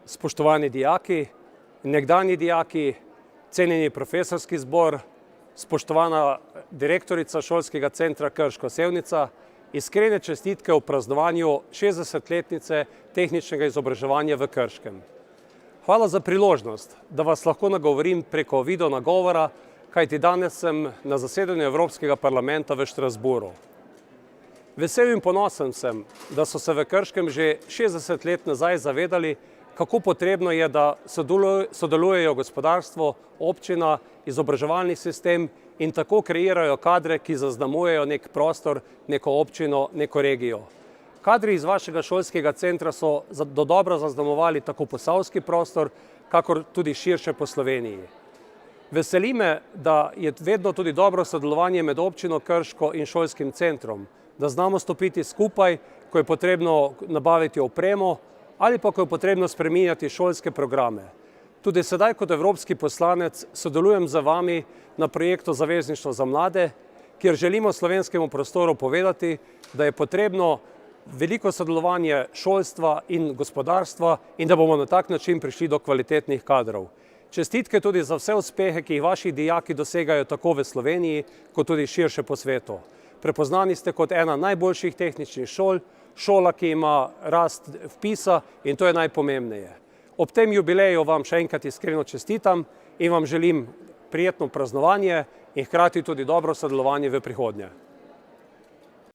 Spoštovani dijaki, nekdanji dijaki, cenjeni profesorski zbor, spoštovana direktorica Šolskega centra Krško Sevnica, iskrene čestitke v praznovanju 60-letnice tehničnega izobraževanja v Krškem. Hvala za priložnost, da vas lahko nagovorim preko video nagovora, kajti danes sem na zasedanju Evropskega parlamenta v Štrasburu. Vesel in ponosen sem, da so se v Krškem že 60 let nazaj zavedali, kako potrebno je, da sodelujejo gospodarstvo, občina, izobraževalni sistem in tako kreirajo kadre, ki zaznamujejo nek prostor, neko občino, neko regijo. Kadri iz vašega šolskega centra so dodobra zaznamovali tako posavski prostor, kakor tudi širše po Sloveniji. Veseli me, da je vedno tudi dobro sodelovanje med občino Krško in šolskim centrom, da znamo stopiti skupaj, ko je potrebno nabaviti opremo ali pa ko je potrebno spreminjati šolske programe. Tudi sedaj kot evropski poslanec sodelujem z vami na projektu Zavezništvo za mlade, kjer želimo slovenskemu prostoru povedati, da je potrebno veliko sodelovanje šolstva in gospodarstva in da bomo na tak način prišli do kvalitetnih kadrov. Čestitke tudi za vse uspehe, ki jih vaši dijaki dosegajo tako v Sloveniji, kot tudi širše po svetu. Prepoznani ste kot ena najboljših tehničnih šol, šola, ki ima rast vpisa in to je najpomembneje. Ob tem jubileju vam še enkrat iskreno čestitam in vam želim prijetno praznovanje in hkrati tudi dobro sodelovanje v prihodnje.